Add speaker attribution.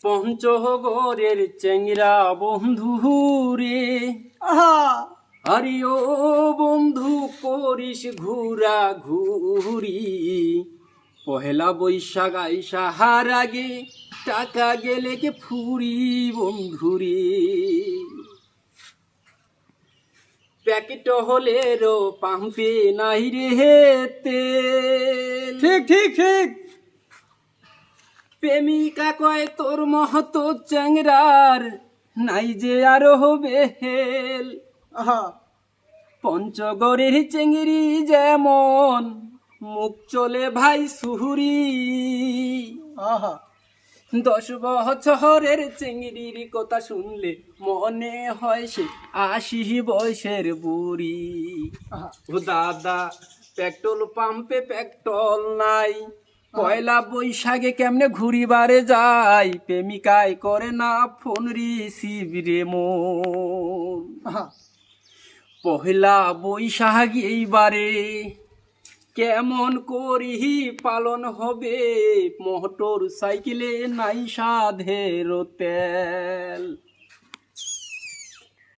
Speaker 1: পঞ্চগড়ের চেংরা বন্ধু রে, আরে ও বন্ধু করিস ঘুরা ঘুরি, পহেলা বৈশাখ আইসাহার আগে টাকা গেলে কে ফুরি বন্ধুরে। প্যাকেট হলেরও পাম্পে নাই রে তেল।
Speaker 2: ঠিক ঠিক ঠিক।
Speaker 1: প্রেমিকা কয় তোর মহতো চ্যাংরার নাই যে আরো হবে হেল। পঞ্চগড়ের চেংড়ি যেমন মুখ চলে ভাই সুহুরি, 10 বছরের চেংড়ির কথা শুনলে মনে হয় সে 80 বয়সের বুড়ি। ও দাদা পেট্রোল পাম্পে পেট্রোল নাই, পয়লা বৈশাখে কেমনে ঘুরিবারে যায়, প্রেমিকায় করে না ফোন রিসিভ রে মন। পহেলা বৈশাখ এইবারে কেমন করি পালন হবে, মোটর সাইকেলে নাই সাধের তেল।